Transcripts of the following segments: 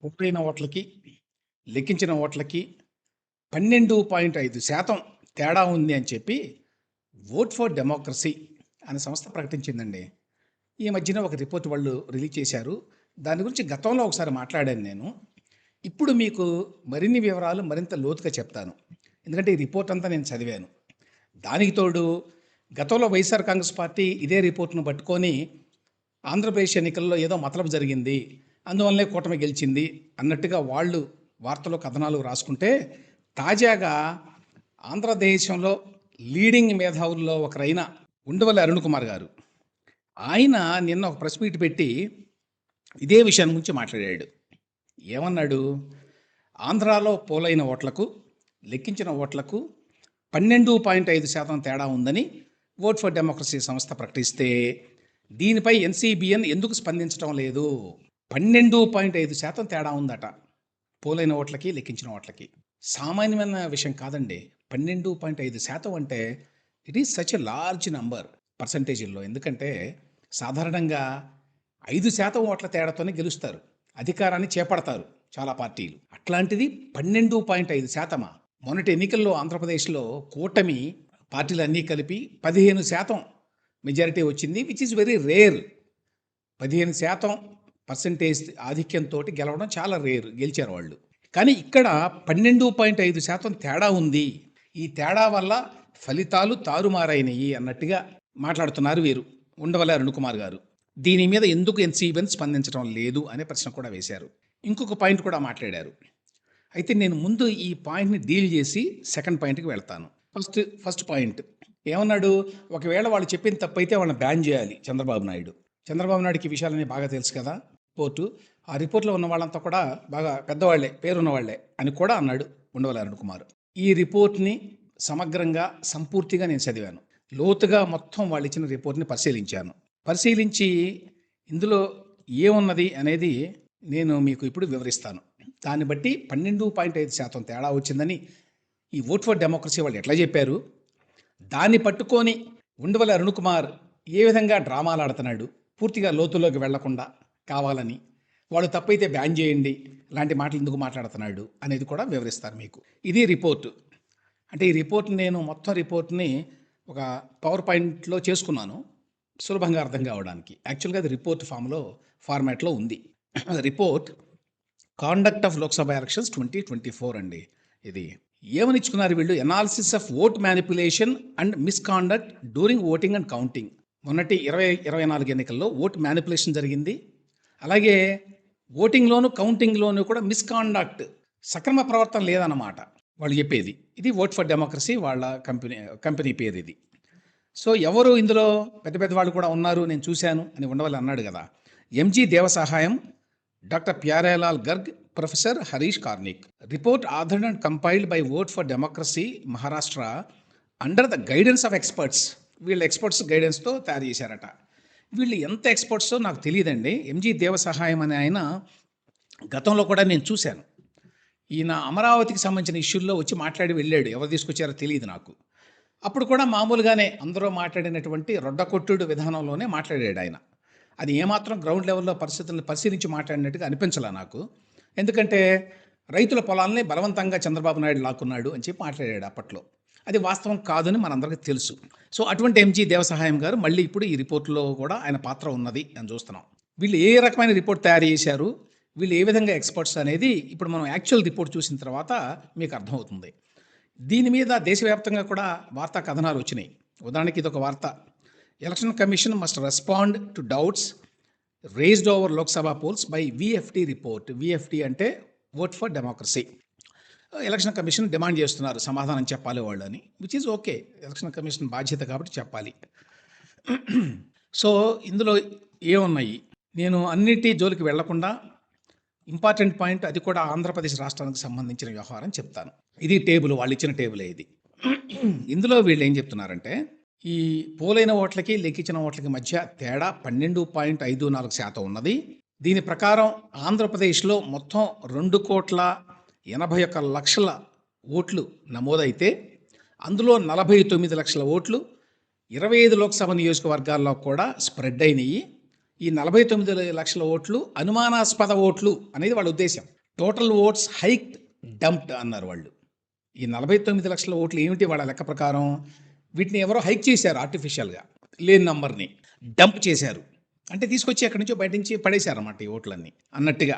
పోలైన ఓట్లకి, లెక్కించిన ఓట్లకి 12.5% తేడా ఉంది అని చెప్పి ఓట్ ఫర్ డెమోక్రసీ అనే సంస్థ ప్రకటించిందండి. ఈ మధ్యన ఒక రిపోర్ట్ వాళ్ళు రిలీజ్ చేశారు. దాని గురించి గతంలో ఒకసారి మాట్లాడాను నేను. ఇప్పుడు మీకు మరిన్ని వివరాలు మరింత లోతుగా చెప్తాను. ఎందుకంటే ఈ రిపోర్ట్ అంతా నేను చదివాను. దానికి తోడు గతంలో వైఎస్ఆర్ కాంగ్రెస్ పార్టీ ఇదే రిపోర్ట్‌ను పట్టుకొని ఆంధ్రప్రదేశ్ ఎన్నికల్లో ఏదో మతలబు జరిగింది, అందువల్లనే కూటమి గెలిచింది అన్నట్టుగా వాళ్ళు వార్తలు, కథనాలు రాసుకుంటే, తాజాగా ఆంధ్రదేశంలో లీడింగ్ మేధావుల్లో ఒకరైన ఉండవల్లి అరుణ్ కుమార్ గారు, ఆయన నిన్న ఒక ప్రెస్ మీట్ పెట్టి ఇదే విషయం గురించి మాట్లాడాడు. ఏమన్నాడు? ఆంధ్రాలో పోలైన ఓట్లకు, లెక్కించిన ఓట్లకు 12.5% తేడా ఉందని ఓట్ ఫర్ డెమోక్రసీ సంస్థ ప్రకటిస్తే, దీనిపై ఎన్సీబీఎన్ ఎందుకు స్పందించడం లేదు? 12.5% తేడా ఉందట పోలైన ఓట్లకి, లెక్కించిన ఓట్లకి. సామాన్యమైన విషయం కాదండి. 12.5% అంటే it is such a large number పర్సంటేజీల్లో. ఎందుకంటే సాధారణంగా 5% ఓట్ల తేడాతోనే గెలుస్తారు, అధికారాన్ని చేపడతారు చాలా పార్టీలు. అట్లాంటిది 12.5%. మొన్నటి ఎన్నికల్లో ఆంధ్రప్రదేశ్లో కూటమి పార్టీలన్నీ కలిపి 15% మెజారిటీ వచ్చింది, విచ్ ఈజ్ వెరీ రేర్. 15% ఆధిక్యంతో గెలవడం చాలా రేర్, గెలిచారు వాళ్ళు. కానీ ఇక్కడ 12.5% తేడా ఉంది. ఈ తేడా వల్ల ఫలితాలు తారుమారైనయి అన్నట్టుగా మాట్లాడుతున్నారు వీరు, ఉండవల్లి అరుణ్ కుమార్ గారు. దీని మీద ఎందుకు ఎన్సీబీఎన్ స్పందించడం లేదు అనే ప్రశ్న కూడా వేశారు. ఇంకొక పాయింట్ కూడా మాట్లాడారు. అయితే నేను ముందు ఈ పాయింట్ని డీల్ చేసి సెకండ్ పాయింట్కి వెళ్తాను. ఫస్ట్ పాయింట్ ఏమన్నాడు? ఒకవేళ వాళ్ళు చెప్పిన తప్పైతే వాళ్ళని బ్యాన్ చేయాలి చంద్రబాబు నాయుడు. చంద్రబాబు నాయుడుకి ఈ విషయాలన్నీ బాగా తెలుసు కదా. ఆ రిపోర్ట్లో ఉన్న వాళ్ళంతా కూడా బాగా పెద్దవాళ్లే, పేరున్నవాళ్లే అని కూడా అన్నాడు ఉండవల్లి అరుణ్ కుమార్. ఈ రిపోర్ట్ని సమగ్రంగా, సంపూర్తిగా నేను చదివాను. లోతుగా మొత్తం వాళ్ళు ఇచ్చిన రిపోర్ట్ని పరిశీలించి ఇందులో ఏమున్నది అనేది నేను మీకు ఇప్పుడు వివరిస్తాను. దాన్ని బట్టి 12.5% తేడా వచ్చిందని ఈ ఓట్ ఫర్ డెమోక్రసీ వాళ్ళు ఎట్లా చెప్పారు, దాన్ని పట్టుకొని ఉండవల్లి అరుణ్ కుమార్ ఏ విధంగా డ్రామాలు ఆడుతున్నాడు, పూర్తిగా లోతుల్లోకి వెళ్లకుండా కావాలని, వాడు తప్పైతే బ్యాన్ చేయండి లాంటి మాటలు ఎందుకు మాట్లాడుతున్నాడు అనేది కూడా వివరిస్తాను మీకు. ఇది రిపోర్టు. అంటే ఈ రిపోర్ట్ నేను మొత్తం రిపోర్ట్ని ఒక పవర్ పాయింట్లో చేసుకున్నాను సులభంగా అర్థం కావడానికి. యాక్చువల్గా అది రిపోర్ట్ ఫార్మాట్లో ఉంది. Report conduct of Lok Sabha elections 2024 అండి. ఇది ఏమని ఇచ్చుకున్నారు వీళ్ళు? Analysis of vote manipulation and misconduct during voting and counting. మొన్నటి 2024 ఎన్నికల్లో ఓట్ మ్యానిపులేషన్ జరిగింది, అలాగే ఓటింగ్లోను కౌంటింగ్లోనూ కూడా మిస్కాండక్ట్, సక్రమ ప్రవర్తన లేదన్నమాట వాళ్ళు చెప్పేది. ఇది ఓట్ ఫర్ డెమోక్రసీ వాళ్ళ కంపెనీ పేరు ఇది. సో ఎవరు ఇందులో పెద్ద వాళ్ళు కూడా ఉన్నారు, నేను చూశాను అని ఉండవల్లి అన్నాడు కదా. MG Devasahayam, doctor Pyarelal Garg, professor Harish Karnik. Report authored and compiled by Vote for Democracy Maharashtra under the guidance of experts. వీళ్ళ ఎక్స్పర్ట్స్ గైడెన్స్తో తయారు చేశారట. వీళ్ళు ఎంత ఎక్స్పర్ట్సో నాకు తెలియదండి. ఎంజీ దేవసహాయం అనే ఆయన గతంలో కూడా నేను చూశాను. ఈయన అమరావతికి సంబంధించిన ఇష్యూల్లో వచ్చి మాట్లాడి వెళ్ళాడు. ఎవరు తీసుకొచ్చారో తెలియదు నాకు. అప్పుడు కూడా మామూలుగానే అందరూ మాట్లాడినటువంటి రొడ్డకొట్టుడు విధానంలోనే మాట్లాడాడు ఆయన. అది ఏమాత్రం గ్రౌండ్ లెవెల్లో పరిస్థితులను పరిశీలించి మాట్లాడినట్టుగా అనిపించలే నాకు. ఎందుకంటే రైతుల పొలాలని బలవంతంగా చంద్రబాబు నాయుడు లాక్కున్నాడు అని చెప్పి మాట్లాడాడు అప్పట్లో. అది వాస్తవం కాదని మనందరికీ తెలుసు. సో అటువంటి ఎంజీ దేవసహాయం గారు మళ్ళీ ఇప్పుడు ఈ రిపోర్ట్లో కూడా ఆయన పాత్ర ఉన్నది అని చూస్తున్నాం. వీళ్ళు ఏ రకమైన రిపోర్ట్ తయారు చేశారు, వీళ్ళు ఏ విధంగా ఎక్స్పర్ట్స్ అనేది ఇప్పుడు మనం యాక్చువల్ రిపోర్ట్ చూసిన తర్వాత మీకు అర్థమవుతుంది. దీని మీద దేశవ్యాప్తంగా కూడా వార్తా కథనాలు వచ్చినాయి. ఉదాహరణకి ఇదొక వార్త: election commission must respond to doubts raised over Lok Sabha polls by VFT report. VFT అంటే vote for democracy. Election commission demand చేస్తున్నారు సమాధానం చెప్పాలి వాళ్ళు అని, which is okay. Election commission బాధ్యత కాబట్టి చెప్పాలి. సో ఇందులో ఏమున్నాయి, నేను అన్నిటి జోలికి వెళ్లకుండా ఇంపార్టెంట్ పాయింట్, అది కూడా ఆంధ్రప్రదేశ్ రాష్ట్రానికి సంబంధించిన వ్యవహారం చెప్తాను. ఇది టేబుల్, వాళ్ళు ఇచ్చిన టేబులే ఇది. ఇందులో వీళ్ళు ఏం చెప్తున్నారంటే, ఈ పోలైన ఓట్లకి లెక్కించిన ఓట్లకి మధ్య తేడా 12.54% ఉన్నది. దీని ప్రకారం ఆంధ్రప్రదేశ్లో మొత్తం 2,81,00,000 ఓట్లు నమోదైతే అందులో 49 లక్షల ఓట్లు 25 లోక్సభ నియోజకవర్గాల్లో కూడా స్ప్రెడ్ అయినాయి. ఈ 49 లక్షల ఓట్లు అనుమానాస్పద ఓట్లు అనేది వాళ్ళ ఉద్దేశం. టోటల్ ఓట్స్ హైక్డ్ డంప్డ్ అన్నారు వాళ్ళు. ఈ 49 లక్షల ఓట్లు ఏమిటి వాళ్ళ లెక్క ప్రకారం? వీటిని ఎవరో హైక్ చేశారు ఆర్టిఫిషియల్గా, లేని నంబర్ని డంప్ చేశారు. అంటే తీసుకొచ్చి ఎక్కడి నుంచో బయట నుంచి పడేశారన్నమాట ఈ ఓట్లన్నీ అన్నట్టుగా.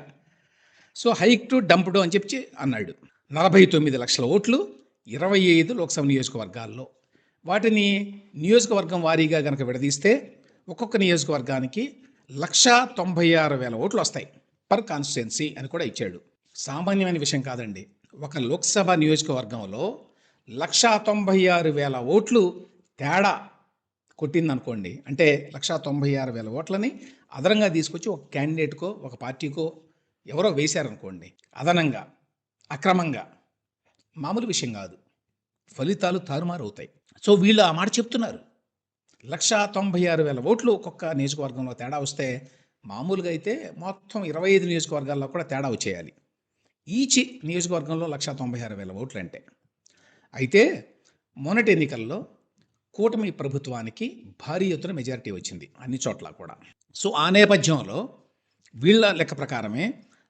సో హైక్ టు డంప్డ్ అని చెప్పి అన్నాడు. 49 లక్షల ఓట్లు 25 లోక్సభ నియోజకవర్గాల్లో. వాటిని నియోజకవర్గం వారీగా కనుక విడదీస్తే ఒక్కొక్క నియోజకవర్గానికి 1,96,000 ఓట్లు వస్తాయి పర్ కాన్స్టిట్యున్సీ అని కూడా ఇచ్చాడు. సామాన్యమైన విషయం కాదండి. ఒక లోక్సభ నియోజకవర్గంలో 1,96,000 ఓట్లు తేడా కొట్టిందనుకోండి, అంటే 1,96,000 ఓట్లని అదనంగా తీసుకొచ్చి ఒక క్యాండిడేట్కో ఒక పార్టీకో ఎవరో వేశారనుకోండి, అదనంగా అక్రమంగా, మామూలు విషయం కాదు, ఫలితాలు తారుమారు అవుతాయి. సో వీళ్ళు ఆ మాట చెప్తున్నారు. 1,96,000 ఓట్లు ఒక్కొక్క నియోజకవర్గంలో తేడా వస్తే మామూలుగా అయితే మొత్తం 25 నియోజకవర్గాల్లో కూడా తేడా వచ్చేయాలి. ఈచ్ నియోజకవర్గంలో 1,96,000 ఓట్లు అంటే. అయితే మొన్నటి ఎన్నికల్లో కూటమి ప్రభుత్వానికి భారీ ఎత్తున మెజారిటీ వచ్చింది అన్ని చోట్ల కూడా. సో ఆ నేపథ్యంలో వీళ్ళ లెక్క ప్రకారమే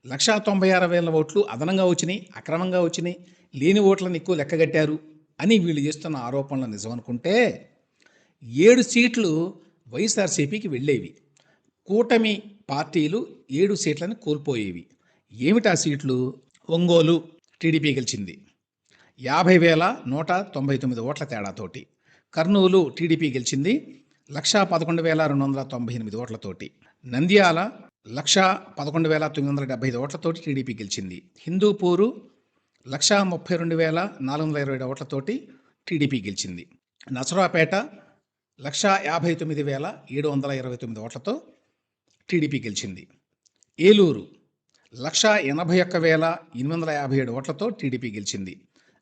1,96,000 ఓట్లు అదనంగా వచ్చినాయి, అక్రమంగా వచ్చినాయి, లేని ఓట్లను ఎక్కువ లెక్కగట్టారు అని వీళ్ళు చేస్తున్న ఆరోపణలు నిజం అనుకుంటే 7 సీట్లు వైఎస్ఆర్సీపీకి వెళ్ళేవి. కూటమి పార్టీలు 7 సీట్లను కోల్పోయేవి. ఏమిటా సీట్లు? ఒంగోలు టీడీపీ గెలిచింది 50,199 ఓట్ల తేడాతోటి. కర్నూలు టీడీపీ గెలిచింది 1,11,298 ఓట్లతోటి. నంద్యాల 1,11,975 ఓట్లతోటి టీడీపీ గెలిచింది. హిందూపూరు 1,32,427 ఓట్లతోటి టీడీపీ గెలిచింది. నసరాపేట 1,59,729 ఓట్లతో టీడీపీ గెలిచింది. ఏలూరు 1,81,857 ఓట్లతో టీడీపీ గెలిచింది.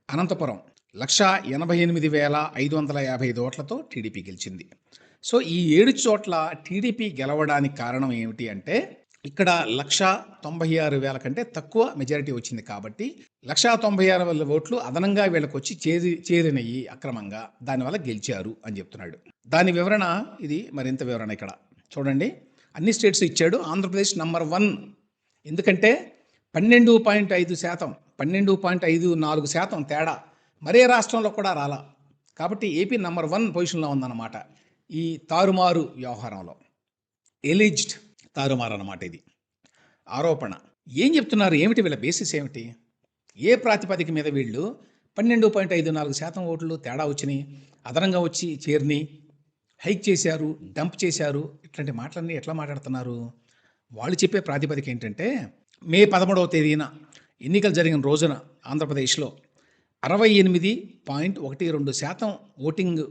అనంతపురం 1,88,555 ఓట్లతో టీడీపీ గెలిచింది. సో ఈ 7 చోట్ల టీడీపీ గెలవడానికి కారణం ఏమిటి అంటే, ఇక్కడ 1,96,000 కంటే తక్కువ మెజారిటీ వచ్చింది కాబట్టి 1,96,000 ఓట్లు అదనంగా వీళ్ళకి వచ్చి చేరినయి అక్రమంగా, దానివల్ల గెలిచారు అని చెప్తున్నాడు. దాని వివరణ ఇది, మరింత వివరణ ఇక్కడ చూడండి. అన్ని స్టేట్స్ ఇచ్చాడు. ఆంధ్రప్రదేశ్ నంబర్ 1. ఎందుకంటే 12.5%, 12.54% తేడా మరే రాష్ట్రంలో కూడా రాలా. కాబట్టి ఏపీ నంబర్ 1 పొజిషన్లో ఉందన్నమాట ఈ తారుమారు వ్యవహారంలో. ఎలిజ్డ్ తారుమారు అన్నమాట ఇది ఆరోపణ. ఏం చెప్తున్నారు? ఏమిటి వీళ్ళ బేసిస్ ఏమిటి? ఏ ప్రాతిపదిక మీద వీళ్ళు 12.54% ఓట్లు తేడా వచ్చినాయి, అదనంగా వచ్చి చేరిని, హైక్ చేశారు, డంప్ చేశారు, ఇట్లాంటి మాటలన్నీ ఎట్లా మాట్లాడుతున్నారు? వాళ్ళు చెప్పే ప్రాతిపదిక ఏంటంటే, మే 13వ తేదీన ఎన్నికలు జరిగిన రోజున ఆంధ్రప్రదేశ్లో 68.12% ఓటింగ్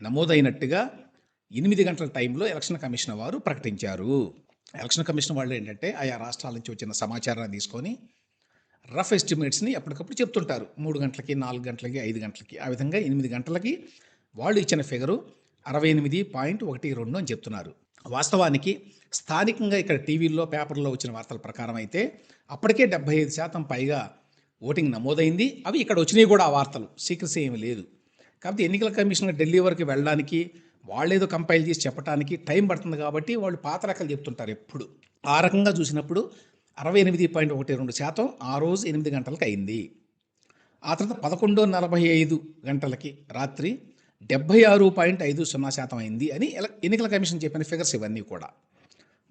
నమోదైనట్టుగా 8 గంటల టైంలో ఎలక్షన్ కమిషన్ వారు ప్రకటించారు. ఎలక్షన్ కమిషన్ వాళ్ళు ఏంటంటే ఆయా రాష్ట్రాల నుంచి వచ్చిన సమాచారాన్ని తీసుకొని రఫ్ ఎస్టిమేట్స్ని ఎప్పటికప్పుడు చెప్తుంటారు. 3 గంటలకి, 4 గంటలకి, 5 గంటలకి, ఆ విధంగా 8 గంటలకి వాళ్ళు ఇచ్చిన ఫిగరు 68.12 అని చెప్తున్నారు. వాస్తవానికి స్థానికంగా ఇక్కడ టీవీల్లో, పేపర్లో వచ్చిన వార్తల ప్రకారం అయితే అప్పటికే 75% పైగా ఓటింగ్ నమోదైంది. అవి ఇక్కడ వచ్చినాయి కూడా ఆ వార్తలు, సీక్రెసీ ఏమీ లేదు. కాబట్టి ఎన్నికల కమిషన్ ఢిల్లీ వరకు వెళ్ళడానికి, వాళ్ళేదో కంపైల్ చేసి చెప్పడానికి టైం పడుతుంది కాబట్టి వాళ్ళు పాత రకాలు చెప్తుంటారు ఎప్పుడు. ఆ రకంగా చూసినప్పుడు 68.12% ఆ రోజు 8 గంటలకు అయింది. ఆ తర్వాత 11:45 గంటలకి రాత్రి 76.50% అయింది అని ఎన్నికల కమిషన్ చెప్పిన ఫిగర్స్ ఇవన్నీ కూడా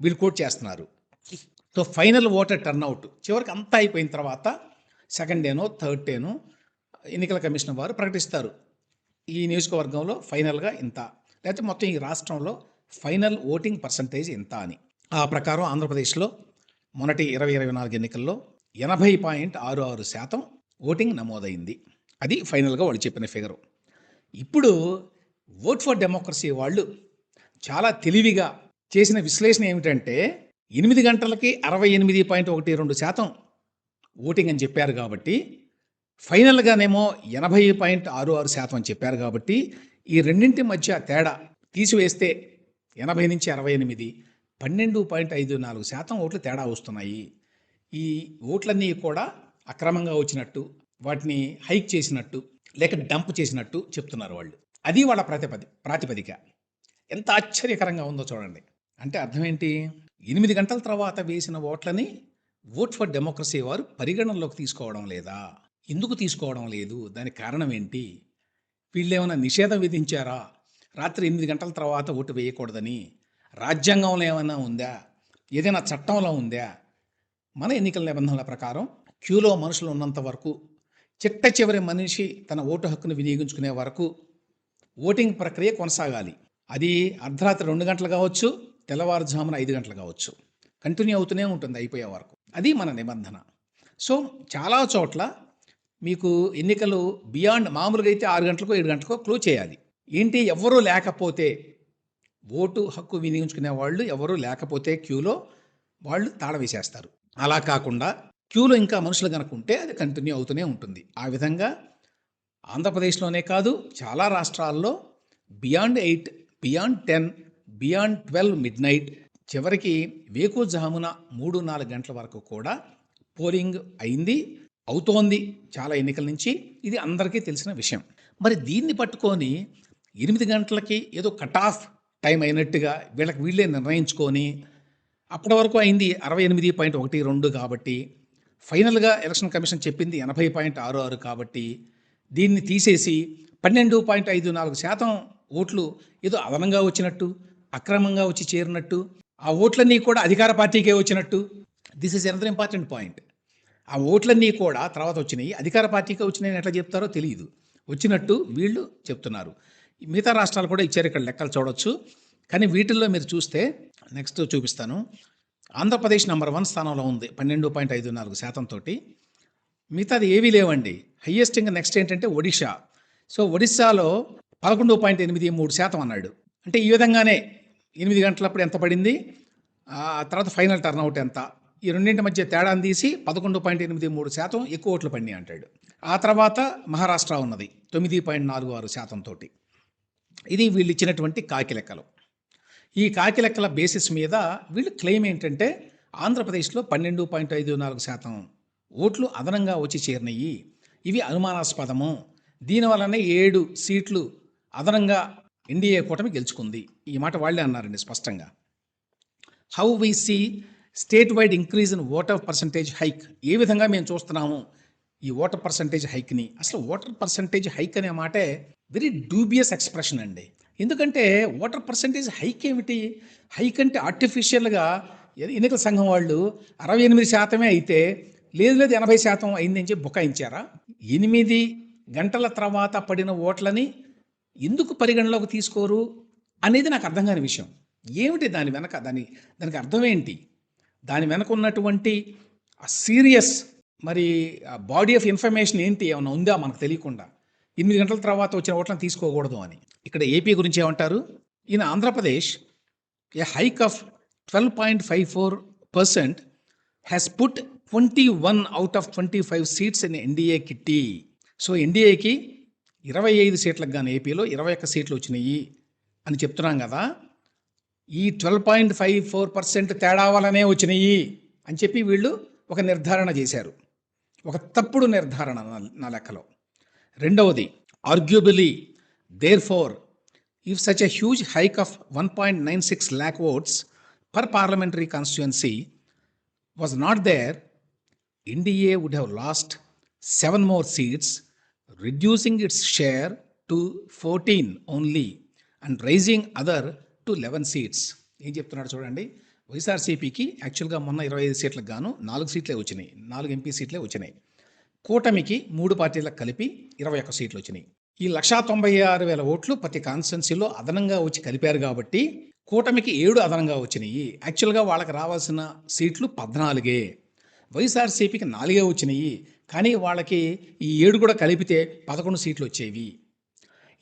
వీళ్ళు కోట్ చేస్తున్నారు. సో ఫైనల్ ఓటర్ టర్న్అవుట్ చివరికి అంతా అయిపోయిన తర్వాత సెకండ్ డేనో థర్డ్ డేనో ఎన్నికల కమిషన్ వారు ప్రకటిస్తారు. ఈ నియోజకవర్గంలో ఫైనల్గా ఇంత, లేకపోతే మొత్తం ఈ రాష్ట్రంలో ఫైనల్ ఓటింగ్ పర్సంటేజ్ ఇంత అని. ఆ ప్రకారం ఆంధ్రప్రదేశ్లో మొన్నటి 2024 ఎన్నికల్లో 80.66% ఓటింగ్ నమోదైంది. అది ఫైనల్గా వాళ్ళు చెప్పిన ఫిగరు. ఇప్పుడు ఓట్ ఫర్ డెమోక్రసీ వాళ్ళు చాలా తెలివిగా చేసిన విశ్లేషణ ఏమిటంటే, 8 గంటలకి 68.12% ఓటింగ్ అని చెప్పారు కాబట్టి, ఫైనల్గానేమో 80.66% అని చెప్పారు కాబట్టి, ఈ రెండింటి మధ్య తేడా తీసివేస్తే 80 నుంచి 68 12.54% ఓట్లు తేడా వస్తున్నాయి. ఈ ఓట్లన్నీ కూడా అక్రమంగా వచ్చినట్టు, వాటిని హైక్ చేసినట్టు, లేక డంప్ చేసినట్టు చెప్తున్నారు వాళ్ళు. అది వాళ్ళ ప్రాతిపదిక. ఎంత ఆశ్చర్యకరంగా ఉందో చూడండి. అంటే అర్థం ఏంటి? 8 గంటల తర్వాత వేసిన ఓట్లని ఓట్ ఫర్ డెమోక్రసీ వారు పరిగణనలోకి తీసుకోవడం లేదా? ఎందుకు తీసుకోవడం లేదు? దానికి కారణం ఏంటి? వీళ్ళేమైనా నిషేధం విధించారా? రాత్రి 8 గంటల తర్వాత ఓటు వేయకూడదని? రాజ్యాంగంలో ఏమైనా ఉందా? ఏదైనా చట్టంలో ఉందా? మన ఎన్నికల నిబంధనల ప్రకారం క్యూలో మనుషులు ఉన్నంత వరకు, చిట్ట చివరి మనిషి తన ఓటు హక్కును వినియోగించుకునే వరకు ఓటింగ్ ప్రక్రియ కొనసాగాలి. అది అర్ధరాత్రి 2 గంటలు కావచ్చు, తెల్లవారుజామున 5 గంటలు కావచ్చు. కంటిన్యూ అవుతూనే ఉంటుంది అయిపోయే వరకు. అది మన నిబంధన. సో చాలా చోట్ల మీకు ఎన్నికలు బియాండ్ మామూలుగా అయితే 6 గంటలకో 7 గంటలకో క్లోజ్ చేయాలి. ఏంటి, ఎవరూ లేకపోతే, ఓటు హక్కు వినియోగించుకునే వాళ్ళు ఎవరూ లేకపోతే క్యూలో వాళ్ళు తాళం వేసేస్తారు. అలా కాకుండా క్యూలో ఇంకా మనుషులు కనుక ఉంటే అది కంటిన్యూ అవుతూనే ఉంటుంది. ఆ విధంగా ఆంధ్రప్రదేశ్లోనే కాదు, చాలా రాష్ట్రాల్లో beyond 8, beyond 10, beyond 12 mid night, చివరికి వేకువజామున 3-4 గంటల వరకు కూడా పోలింగ్ అయింది, అవుతోంది చాలా ఎన్నికల నుంచి. ఇది అందరికీ తెలిసిన విషయం. మరి దీన్ని పట్టుకొని 8 గంటలకి ఏదో కట్ ఆఫ్ టైం అయినట్టుగా వీళ్ళే నిర్ణయించుకొని, అప్పటి వరకు అయింది 68.12 కాబట్టి, ఫైనల్గా ఎలక్షన్ కమిషన్ చెప్పింది 80.66 కాబట్టి, దీన్ని తీసేసి 12.54% ఓట్లు ఏదో అదనంగా వచ్చినట్టు, అక్రమంగా వచ్చి చేరినట్టు, ఆ ఓట్లన్నీ కూడా అధికార పార్టీకే వచ్చినట్టు. This is another important point. ఆ ఓట్లన్నీ కూడా తర్వాత వచ్చినాయి, అధికార పార్టీకే వచ్చినాయని ఎట్లా చెప్తారో తెలియదు, వచ్చినట్టు వీళ్ళు చెప్తున్నారు. మిగతా రాష్ట్రాలు కూడా ఇచ్చారు, ఇక్కడ లెక్కలు చూడొచ్చు. కానీ వీటిల్లో మీరు చూస్తే, నెక్స్ట్ చూపిస్తాను, ఆంధ్రప్రదేశ్ నెంబర్ 1 స్థానంలో ఉంది 12.54% తోటి. మిగతాది ఏవీ లేవండి. హయ్యెస్ట్ ఇంకా నెక్స్ట్ ఏంటంటే ఒడిషా. సో ఒడిశాలో 11.83% అన్నాడు. అంటే ఈ విధంగానే 8 గంటలప్పుడు ఎంత పడింది, ఆ తర్వాత ఫైనల్ టర్న్అవుట్ ఎంత, ఈ రెండింటి మధ్య తేడాను తీసి 11.83% ఎక్కువ ఓట్లు పడినాయి అంటాడు. ఆ తర్వాత మహారాష్ట్ర ఉన్నది 9.46% తోటి. ఇది వీళ్ళు ఇచ్చినటువంటి కాకి లెక్కలు. ఈ కాకి లెక్కల బేసిస్ మీద వీళ్ళు క్లెయిమ్ ఏంటంటే, ఆంధ్రప్రదేశ్లో 12.54% ఓట్లు అదనంగా వచ్చి చేరినాయి, ఇవి అనుమానాస్పదము, దీనివల్లనే 7 సీట్లు అదనంగా ఎన్డీఏ కూటమి గెలుచుకుంది. ఈ మాట వాళ్ళే అన్నారండి స్పష్టంగా. How we see state wide increase in voter percentage hike. ఏ విధంగా మేము చూస్తున్నాము ఈ ఓటర్ పర్సంటేజ్ హైక్ని? అసలు ఓటర్ పర్సంటేజ్ హైక్ అనే మాటే వెరీ డూబియస్ ఎక్స్ప్రెషన్ అండి. ఎందుకంటే ఓటర్ పర్సంటేజ్ హైక్ ఏమిటి? హైక్ అంటే ఆర్టిఫిషియల్గా ఎన్నికల సంఘం వాళ్ళు 68% అయితే లేదు 80% అయిందని చెప్పి బుకాయించారా? 8 గంటల తర్వాత పడిన ఓట్లని ఎందుకు పరిగణలోకి తీసుకోరు అనేది నాకు అర్థం కాని విషయం. ఏమిటి దాని వెనక, దానికి అర్థం ఏంటి? దాని వెనక ఉన్నటువంటి ఆ సీరియస్ మరి బాడీ ఆఫ్ ఇన్ఫర్మేషన్ ఏంటి, ఏమైనా ఉందా మనకు తెలియకుండా 8 గంటల తర్వాత వచ్చిన ఓట్లను తీసుకోకూడదు అని? ఇక్కడ ఏపీ గురించి ఏమంటారు? In Andhra Pradesh a hike of 12.54% has put 21 out of 25 seats in NDA kitty. So ఎన్డీఏకి 25 సీట్లకు కానీ ఏపీలో 21 సీట్లు వచ్చినాయి అని చెప్తున్నాం కదా. ఈ 12.54% తేడా వల్లనే వచ్చినాయి అని చెప్పి వీళ్ళు ఒక నిర్ధారణ చేశారు, ఒక తప్పుడు నిర్ధారణ నా లెక్కలో. రెండవది, arguably therefore if such a huge hike of 1.96 lakh votes per parliamentary constituency was not there, NDA would have lost 7 more seats, reducing its share to 14 only and raising other to 11 seats. ఏం చెప్తున్నాడు చూడండి. వైఎస్ఆర్సీపీకి యాక్చువల్గా మొన్న 25 సీట్లకు గాను 4 సీట్లే వచ్చినాయి, 4 ఎంపీ సీట్లే వచ్చినాయి. కూటమికి 3 పార్టీలకు కలిపి 21 సీట్లు వచ్చినాయి. ఈ 196,000 ఓట్లు ప్రతి కాన్స్టిట్యున్సీలో అదనంగా వచ్చి కలిపారు కాబట్టి కూటమికి 7 అదనంగా వచ్చినాయి. యాక్చువల్గా వాళ్ళకి రావాల్సిన సీట్లు 14. వైఎస్ఆర్సీపీకి 4 వచ్చినాయి, కానీ వాళ్ళకి ఈ 7 కూడా కలిపితే 11 సీట్లు వచ్చేవి.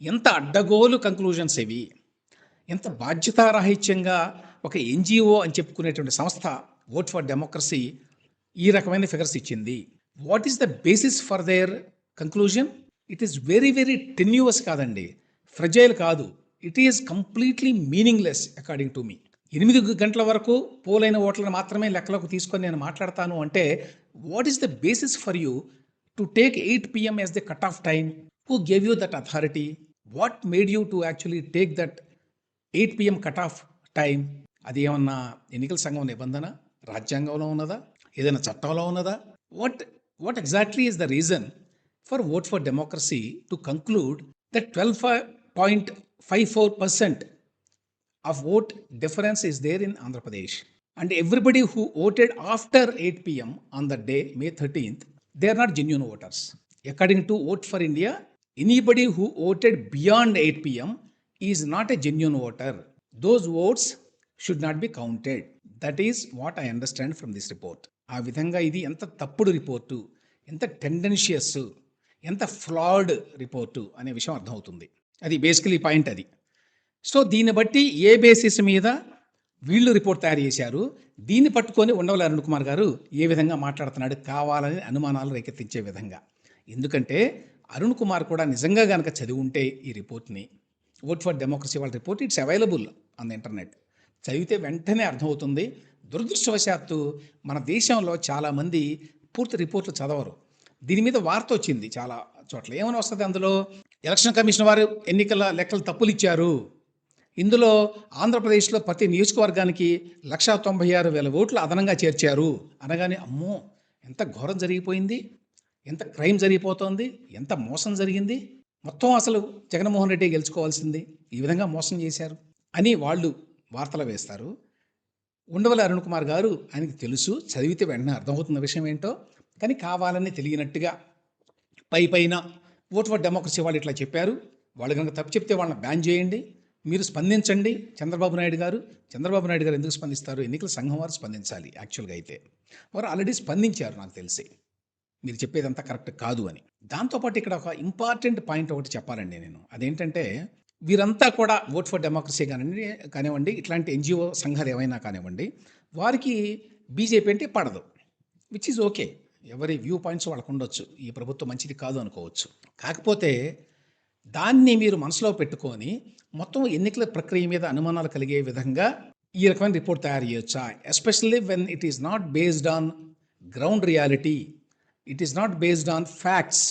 ఎంత అడ్డగోలు కంక్లూజన్స్ ఇవి! ఎంత బాధ్యతారాహిత్యంగా ఒక ఎన్జిఓ అని చెప్పుకునేటువంటి సంస్థ ఓట్ ఫర్ డెమోక్రసీ ఈ రకమైన ఫిగర్స్ ఇచ్చింది. What is the basis for their conclusion? It is very very tenuous కాదండి, ఫ్రెజైల్ కాదు, it is completely meaningless according to me. 8 గంటల వరకు పోలైన ఓట్లను మాత్రమే లెక్కలోకి తీసుకొని నేను మాట్లాడతాను అంటే, what is the basis for you to take 8 PM as the cut off time? Who gave you that authority? What made you to actually take that 8 PM cut off time? అది ఏమన్నా ఎన్నికల సంఘం నిబంధన, రాజ్యాంగంలో ఉన్నదా, ఏదైనా చట్టంలో ఉన్నదా? What what exactly is the reason for vote for democracy to conclude that 12.54% of vote difference is there in Andhra Pradesh, and everybody who voted after 8 p.m. on the day, May 13th, they are not genuine voters. According to Vote for India, anybody who voted beyond 8 p.m. is not a genuine voter. Those votes should not be counted. That is what I understand from this report. ఆ విధంగా ఇది ఎంత తప్పుడు report, ఎంత టెండెన్షియస్, ఎంత ఫ్లాడ్ report అనే విషయం అర్థమవుతుంది. అది బేసికలీ పాయింట్ అది. సో దీన్ని బట్టి ఏ బేసిస్ మీద వీళ్ళు రిపోర్ట్ తయారు చేశారు, దీన్ని పట్టుకొని ఉండవల్లి అరుణ్ కుమార్ గారు ఏ విధంగా మాట్లాడుతున్నాడు, కావాలని అనుమానాలు రేకెత్తించే విధంగా. ఎందుకంటే అరుణ్ కుమార్ కూడా నిజంగా కనుక చదివి ఉంటే ఈ రిపోర్ట్ని, ఓట్ ఫర్ డెమోక్రసీ వాళ్ళ report, it's available on the internet, చదివితే వెంటనే అర్థమవుతుంది. దురదృష్టవశాత్తు మన దేశంలో చాలామంది పూర్తి రిపోర్ట్లు చదవరు. దీని మీద వార్త వచ్చింది చాలా చోట్ల. ఏమని వస్తుంది అందులో, ఎలక్షన్ కమిషన్ వారు ఎన్నికల లెక్కలు తప్పులు ఇచ్చారు, ఇందులో ఆంధ్రప్రదేశ్లో ప్రతి నియోజకవర్గానికి 196,000 ఓట్లు అదనంగా చేర్చారు అనగానే అమ్మో ఎంత ఘోరం జరిగిపోయింది, ఎంత క్రైమ్ జరిగిపోతుంది, ఎంత మోసం జరిగింది, మొత్తం అసలు జగన్మోహన్ రెడ్డి గెలుచుకోవాల్సింది, ఈ విధంగా మోసం చేశారు అని వాళ్ళు వార్తలు వేస్తారు. ఉండవల్లి అరుణ్ కుమార్ గారు ఆయనకి తెలుసు, చదివితే వెంటనే అర్థమవుతున్న విషయం ఏంటో, కానీ కావాలని తెలియనట్టుగా పైన ఓట్ ఫర్ డెమోక్రసీ వాళ్ళు ఇట్లా చెప్పారు, వాళ్ళు కనుక తప్పు చెప్తే వాళ్ళని బ్యాన్ చేయండి, మీరు స్పందించండి చంద్రబాబు నాయుడు గారు. చంద్రబాబు నాయుడు గారు ఎందుకు స్పందిస్తారు? ఎన్నికల సంఘం వారు స్పందించాలి. యాక్చువల్గా అయితే వారు ఆల్రెడీ స్పందించారు నాకు తెలిసి, మీరు చెప్పేదంతా కరెక్ట్ కాదు అని. దాంతోపాటు ఇక్కడ ఒక ఇంపార్టెంట్ పాయింట్ ఒకటి చెప్పాలండి నేను, అదేంటంటే వీరంతా కూడా ఓట్ ఫర్ డెమోక్రసీ కానివ్వండి, ఇట్లాంటి ఎన్జిఓ సంఘాలు ఏమైనా కానివ్వండి, వారికి బీజేపీ అంటే పడదు, విచ్ ఈజ్ ఓకే, ఎవరి వ్యూ పాయింట్స్ వాళ్ళకు ఉండొచ్చు, ఈ ప్రభుత్వం మంచిది కాదు అనుకోవచ్చు. కాకపోతే దాన్ని మీరు మనసులో పెట్టుకొని మొత్తం ఎన్నికల ప్రక్రియ మీద అనుమానాలు కలిగే విధంగా ఈ రకమైన రిపోర్ట్ తయారు చేయొచ్చా? Especially when it is not based on ground reality, it is not based on facts,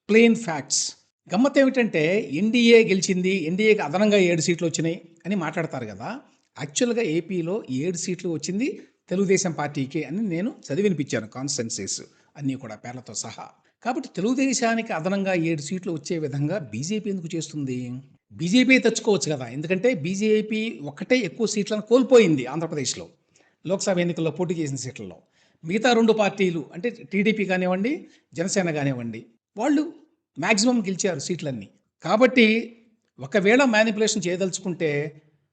plain facts. గమ్మత్ ఏమిటంటే ఎన్డీఏ గెలిచింది, ఎన్డీఏకి అదనంగా 7 సీట్లు వచ్చినాయి అని మాట్లాడతారు కదా. యాక్చువల్గా ఏపీలో 7 సీట్లు వచ్చింది తెలుగుదేశం పార్టీకి అని నేను చదివినిపించాను, కాన్స్టెన్సీస్ అన్నీ కూడా పేర్లతో సహా. కాబట్టి తెలుగుదేశానికి అదనంగా 7 సీట్లు వచ్చే విధంగా బీజేపీ ఎందుకు చేస్తుంది? బీజేపీ తెచ్చుకోవచ్చు కదా, ఎందుకంటే బీజేపీ ఒక్కటే ఎక్కువ సీట్లను కోల్పోయింది ఆంధ్రప్రదేశ్లో లోక్సభ ఎన్నికల్లో పోటీ చేసిన సీట్లలో. మిగతా 2 పార్టీలు అంటే టీడీపీ కానివ్వండి, జనసేన కానివ్వండి, వాళ్ళు మ్యాక్సిమం గెలిచారు సీట్లన్నీ. కాబట్టి ఒకవేళ మ్యానిపులేషన్ చేయదలుచుకుంటే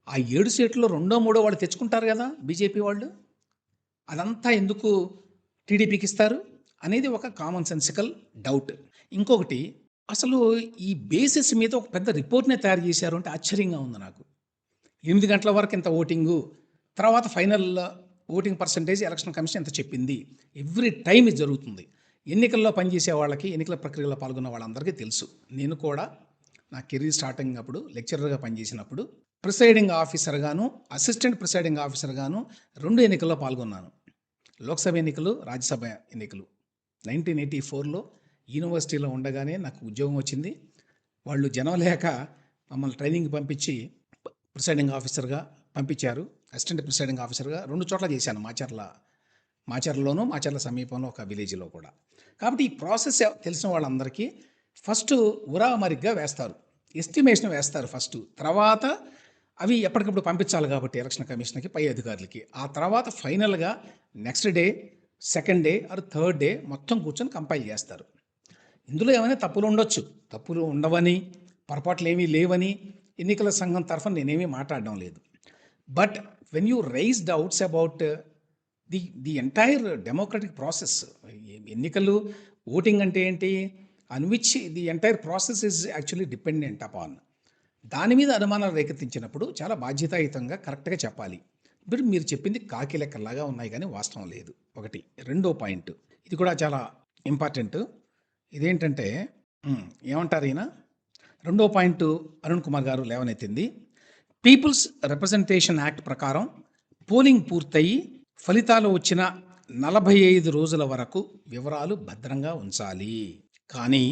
ఆ 7 సీట్లలో 2, 3 వాళ్ళు తెచ్చుకుంటారు కదా బీజేపీ వాళ్ళు. అదంతా ఎందుకు టీడీపీకి ఇస్తారు అనేది ఒక కామన్ సెన్సికల్ డౌట్. ఇంకొకటి, అసలు ఈ బేసిస్ మీద ఒక పెద్ద రిపోర్ట్నే తయారు చేశారు అంటే ఆశ్చర్యంగా ఉంది నాకు. 8 గంటల వరకు ఇంత ఓటింగు, తర్వాత final voting percentage election commission ఎంత చెప్పింది, ఎవ్రీ టైం ఇది జరుగుతుంది. ఎన్నికల్లో పనిచేసే వాళ్ళకి, ఎన్నికల ప్రక్రియలో పాల్గొన్న వాళ్ళందరికీ తెలుసు. నేను కూడా నా కెరీర్ స్టార్టింగ్ అప్పుడు లెక్చరర్గా పనిచేసినప్పుడు ప్రిసైడింగ్ ఆఫీసర్గాను, అసిస్టెంట్ ప్రిసైడింగ్ ఆఫీసర్గాను 2 ఎన్నికల్లో పాల్గొన్నాను. లోక్సభ ఎన్నికలు, రాజ్యసభ ఎన్నికలు. 1984లో యూనివర్సిటీలో ఉండగానే నాకు ఉద్యోగం వచ్చింది. వాళ్ళు జనం లేక మమ్మల్ని ట్రైనింగ్ పంపించి ప్రిసైడింగ్ ఆఫీసర్గా పంపించారు. అసిస్టెంట్ ప్రిసైడింగ్ ఆఫీసర్గా 2 చోట్ల చేశాను, మాచర్లలోను, మాచర్ల సమీపంలో ఒక విలేజ్లో కూడా. కాబట్టి ఈ ప్రాసెస్ తెలిసిన వాళ్ళందరికీ ఫస్ట్ ఉరామరిగ్గా వేస్తారు, ఎస్టిమేషన్ వేస్తారు ఫస్ట్, తర్వాత అవి ఎప్పటికప్పుడు పంపించాలి కాబట్టి ఎలక్షన్ కమిషన్కి, పై అధికారులకి. ఆ తర్వాత ఫైనల్గా next day, second day or third day మొత్తం కూర్చొని కంపైల్ చేస్తారు. ఇందులో ఏమైనా తప్పులు ఉండొచ్చు, తప్పులు ఉండవని, పొరపాట్లు ఏమీ లేవని ఎన్నికల సంఘం తరఫున నేనేమీ మాట్లాడడం లేదు. But when you raise doubts about the entire democratic process, ఎన్నికలు, ఓటింగ్ అంటే ఏంటి, on which the entire process is actually dependent upon, దాని మీద అనుమానాలు రేకెత్తించినప్పుడు చాలా బాధ్యతాయుతంగా కరెక్ట్గా చెప్పాలి. ఇప్పుడు మీరు చెప్పింది కాకి లెక్కలాగా ఉన్నాయి కానీ వాస్తవం లేదు, ఒకటి. రెండో పాయింట్, ఇది కూడా చాలా ఇంపార్టెంట్. ఇదేంటంటే ఏమంటారు ఈయన, రెండో పాయింట్ అరుణ్ కుమార్ గారు లేవనెత్తింది, పీపుల్స్ రిప్రజెంటేషన్ యాక్ట్ ప్రకారం పోలింగ్ పూర్తయి ఫలితాలు వచ్చిన 45 రోజుల వరకు వివరాలు భద్రంగా ఉంచాలి. కానీ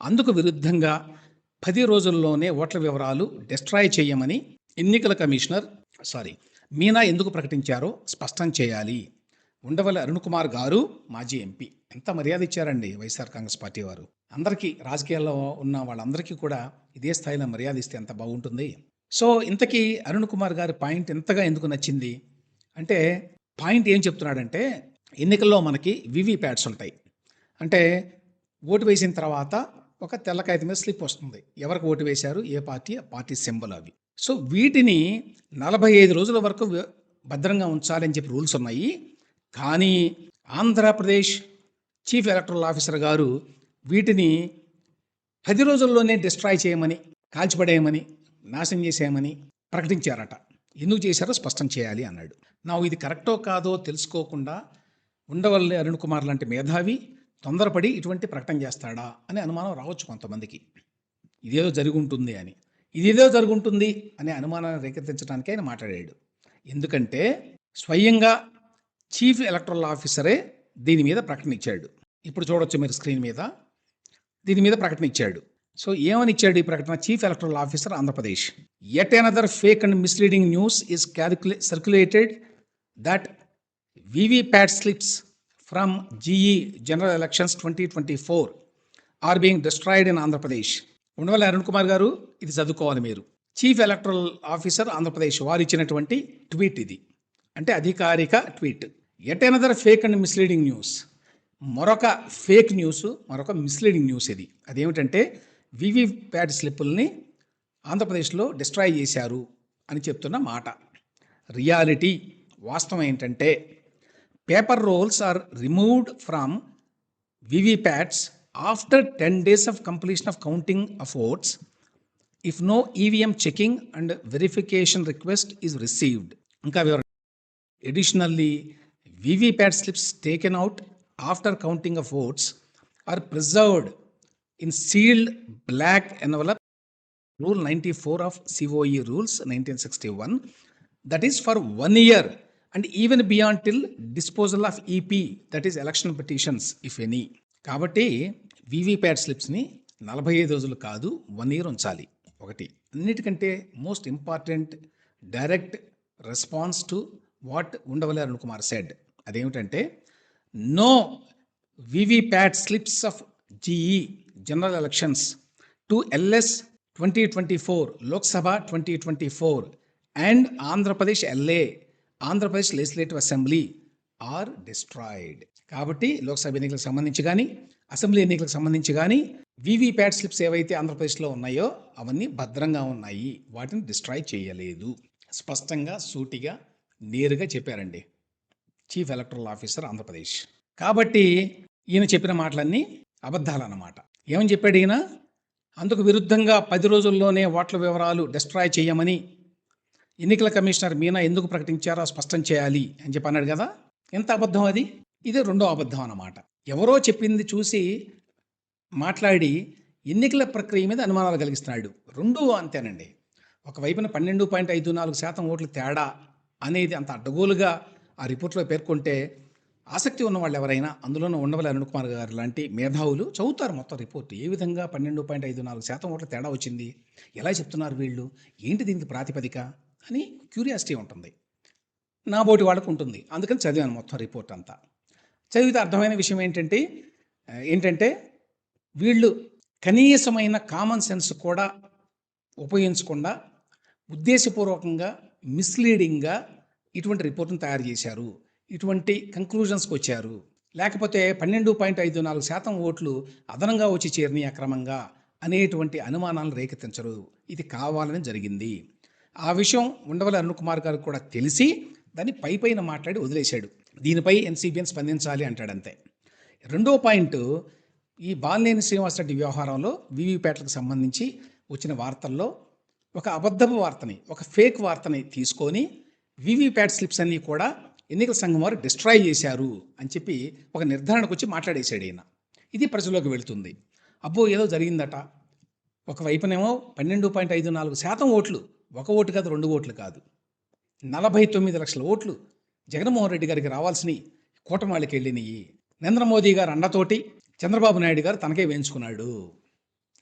అందుకు విరుద్ధంగా 10 రోజుల్లోనే ఓట్ల వివరాలు డిస్ట్రాయ్ చేయమని మీనా ఎందుకు ప్రకటించారో స్పష్టం చేయాలి. ఉండవల్లి అరుణ్ కుమార్ గారు మాజీ ఎంపీ. ఎంత మర్యాద ఇచ్చారండి వైఎస్ఆర్ కాంగ్రెస్ పార్టీ వారు. అందరికీ రాజకీయాల్లో ఉన్న వాళ్ళందరికీ కూడా ఇదే స్థాయిలో మర్యాద ఇస్తే ఎంత బాగుంటుంది. సో ఇంతకీ అరుణ్ కుమార్ గారి పాయింట్ ఎంతగా ఎందుకు నచ్చింది అంటే, పాయింట్ ఏం చెప్తున్నాడంటే, ఎన్నికల్లో మనకి వివి ప్యాడ్స్ ఉంటాయి. అంటే ఓటు వేసిన తర్వాత ఒక తెల్ల కాగితం మీద స్లిప్ వస్తుంది. ఎవరికి ఓటు వేశారు, ఏ పార్టీ, ఆ పార్టీ సింబల్ అవి. సో వీటిని 45 రోజుల వరకు భద్రంగా ఉంచాలని చెప్పి రూల్స్ ఉన్నాయి. కానీ ఆంధ్రప్రదేశ్ చీఫ్ ఎలక్టరల్ ఆఫీసర్ గారు వీటిని 10 రోజుల్లోనే డిస్ట్రాయ్ చేయమని, కాల్చిపడేయమని, నాశనం చేసేయమని ప్రకటించారట. ఎందుకు చేశారో స్పష్టం చేయాలి అన్నాడు. నా ఇది కరెక్టో కాదో తెలుసుకోకుండా ఉండవల్లి అరుణ్ కుమార్ లాంటి మేధావి తొందరపడి ఇటువంటి ప్రకటన చేస్తాడా అనే అనుమానం రావచ్చు కొంతమందికి. ఇదేదో జరుగుంటుంది అని. ఇదేదో జరుగుంటుంది అనే అనుమానాన్ని రేకెత్తించడానికి ఆయన మాట్లాడాడు. ఎందుకంటే స్వయంగా చీఫ్ ఎలక్టరల్ ఆఫీసరే దీని మీద ప్రకటన ఇచ్చాడు. ఇప్పుడు చూడొచ్చు మీరు స్క్రీన్ మీద. దీని మీద ప్రకటన ఇచ్చాడు. సో ఏమని ఇచ్చాడు ఈ ప్రకటన? Chief electoral officer Andhra Pradesh. Yet another fake and misleading news is circulated that VVPAT slips from GE general elections 2024 are being destroyed in Andhra Pradesh. Undavalli Arun Kumar గారు ఇది చదువుకోవాలి మీరు. చీఫ్ ఎలక్టరల్ ఆఫీసర్ ఆంధ్రప్రదేశ్ వారు ఇచ్చినటువంటి ట్వీట్ ఇది. అంటే అధికారిక tweet. At another fake and misleading news. మరొక ఫేక్ న్యూస్, మరొక మిస్లీడింగ్ న్యూస్ ఇది. అదేమిటంటే వీవీప్యాట్ స్లిప్పుల్ని ఆంధ్రప్రదేశ్లో డిస్ట్రాయ్ చేశారు అని చెప్తున్న మాట. రియాలిటీ, వాస్తవం ఏంటంటే, paper rolls are removed from VVPATs after 10 days of completion of counting of votes if no EVM checking and verification request is received. ఇంకా వివరణ. Additionally, VVPAT slips taken out after counting of votes are preserved in sealed black envelope, Rule 94 of COE Rules 1961, that is for 1 year and even beyond till disposal of EP, that is election petitions, if any. కాబట్టి VVPAT స్లిప్స్ని 45 రోజులు కాదు, 1 year ఉంచాలి. ఒకటి. అన్నిటికంటే most important direct response to what Undavalli Arun Kumar said. అదేమిటంటే, no VVPAT slips of GE general elections to LS 2024, Lok Sabha 2024 and Andhra Pradesh LA, Andhra Pradesh legislative assembly are destroyed. కాబట్టి లోక్సభ ఎన్నికలకు సంబంధించి కానీ, అసెంబ్లీ ఎన్నికలకు సంబంధించి కానీ వీవీప్యాట్ స్లిప్స్ ఏవైతే ఆంధ్రప్రదేశ్లో ఉన్నాయో అవన్నీ భద్రంగా ఉన్నాయి, వాటిని డిస్ట్రాయ్ చేయలేదు. స్పష్టంగా, సూటిగా, నేరుగా చెప్పారండి చీఫ్ ఎలక్టరల్ ఆఫీసర్ ఆంధ్రప్రదేశ్. కాబట్టి ఈయన చెప్పిన మాటలన్నీ అబద్ధాలన్నమాట. ఏమని చెప్పాడు ఈయన? అందుకు విరుద్ధంగా 10 రోజుల్లోనే ఓట్ల వివరాలు డిస్ట్రాయ్ చేయమని ఎన్నికల కమిషనర్ మీనా ఎందుకు ప్రకటించారో స్పష్టం చేయాలి అని చెప్పి అన్నాడు కదా. ఎంత అబద్ధం అది! ఇదే రెండో అబద్ధం అన్నమాట. ఎవరో చెప్పింది చూసి మాట్లాడి ఎన్నికల ప్రక్రియ మీద అనుమానాలు కలిగిస్తున్నాడు. రెండూ అంతేనండి. ఒకవైపున 12.54% ఓట్ల తేడా అనేది అంత అడ్డగోలుగా ఆ రిపోర్ట్లో పేర్కొంటే, ఆసక్తి ఉన్న వాళ్ళు ఎవరైనా, అందులోనూ ఉండవల్లి అరుణ్ కుమార్ గారు లాంటి మేధావులు చదువుతారు మొత్తం రిపోర్ట్. ఏ విధంగా 12.54% ఓట్ల తేడా వచ్చింది, ఎలా చెప్తున్నారు వీళ్ళు, ఏంటి దీనికి ప్రాతిపదిక అని క్యూరియాసిటీ ఉంటుంది. నా బోటి వాళ్ళకు ఉంటుంది. అందుకని చదివాను మొత్తం రిపోర్ట్ అంతా. చదివితే అర్థమైన విషయం ఏంటంటే వీళ్ళు కనీసమైన కామన్ సెన్స్ కూడా ఉపయోగించకుండా ఉద్దేశపూర్వకంగా, మిస్లీడింగ్గా ఇటువంటి రిపోర్ట్ను తయారు చేశారు, ఇటువంటి కంక్లూజన్స్కి వచ్చారు. లేకపోతే 12.54% ఓట్లు అదనంగా వచ్చి చేరినాయి అక్రమంగా అనేటువంటి అనుమానాలను రేకెత్తించరు. ఇది కావాలని జరిగింది. ఆ విషయం ఉండవల్లి అరుణ్ కుమార్ గారు కూడా తెలిసి దాన్ని పైన మాట్లాడి వదిలేశాడు. దీనిపై ఎన్సీబీఎన్ స్పందించాలి అంటాడంతే. రెండో పాయింట్, ఈ బాలినేని శ్రీనివాసరెడ్డి వ్యవహారంలో వీవీప్యాట్లకు సంబంధించి వచ్చిన వార్తల్లో ఒక అబద్ధపు వార్తని, ఒక ఫేక్ వార్తని తీసుకొని వీవీప్యాట్ స్లిప్స్ అన్నీ కూడా ఎన్నికల సంఘం వారు డిస్ట్రాయ్ చేశారు అని చెప్పి ఒక నిర్ధారణకు వచ్చి మాట్లాడేశాడు ఈయన. ఇది ప్రజల్లోకి వెళుతుంది. అబ్బో ఏదో జరిగిందట. ఒకవైపునేమో 12.54% ఓట్లు, ఒక ఓటు కాదు, 2 ఓట్లు కాదు, 49 లక్షల ఓట్లు జగన్మోహన్ రెడ్డి గారికి రావాల్సినవి కూటమి వాళ్ళకి వెళ్ళినాయి. నరేంద్ర మోదీ గారు అండతోటి చంద్రబాబు నాయుడు గారు తనకే వేయించుకున్నాడు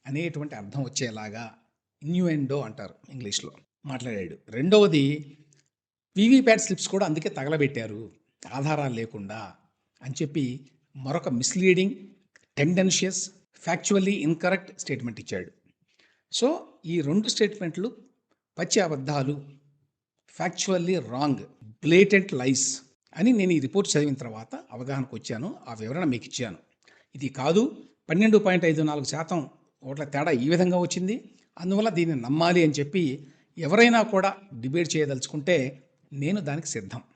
అనేటువంటి అర్థం వచ్చేలాగా ఇన్యూఎండో అంటారు ఇంగ్లీష్లో మాట్లాడాడు. రెండవది, వీవీప్యాట్ స్లిప్స్ కూడా అందుకే తగలబెట్టారు ఆధారాలు లేకుండా అని చెప్పి మరొక మిస్లీడింగ్, టెండెన్షియస్, ఫ్యాక్చువల్లీ ఇన్కరెక్ట్ స్టేట్మెంట్ ఇచ్చాడు. సో ఈ 2 స్టేట్మెంట్లు పచ్చి అబద్ధాలు, ఫ్యాక్చువల్లీ రాంగ్, బ్లేటెంట్ లైస్ అని నేను ఈ రిపోర్ట్ చదివిన తర్వాత అవగాహనకు వచ్చాను. ఆ వివరణ మీకు ఇచ్చాను. ఇది కాదు 12.54% ఓట్ల తేడా ఈ విధంగా వచ్చింది, అందువల్ల దీన్ని నమ్మాలి అని చెప్పి ఎవరైనా కూడా డిబేట్ చేయదలుచుకుంటే నేను దానికి సిద్ధం.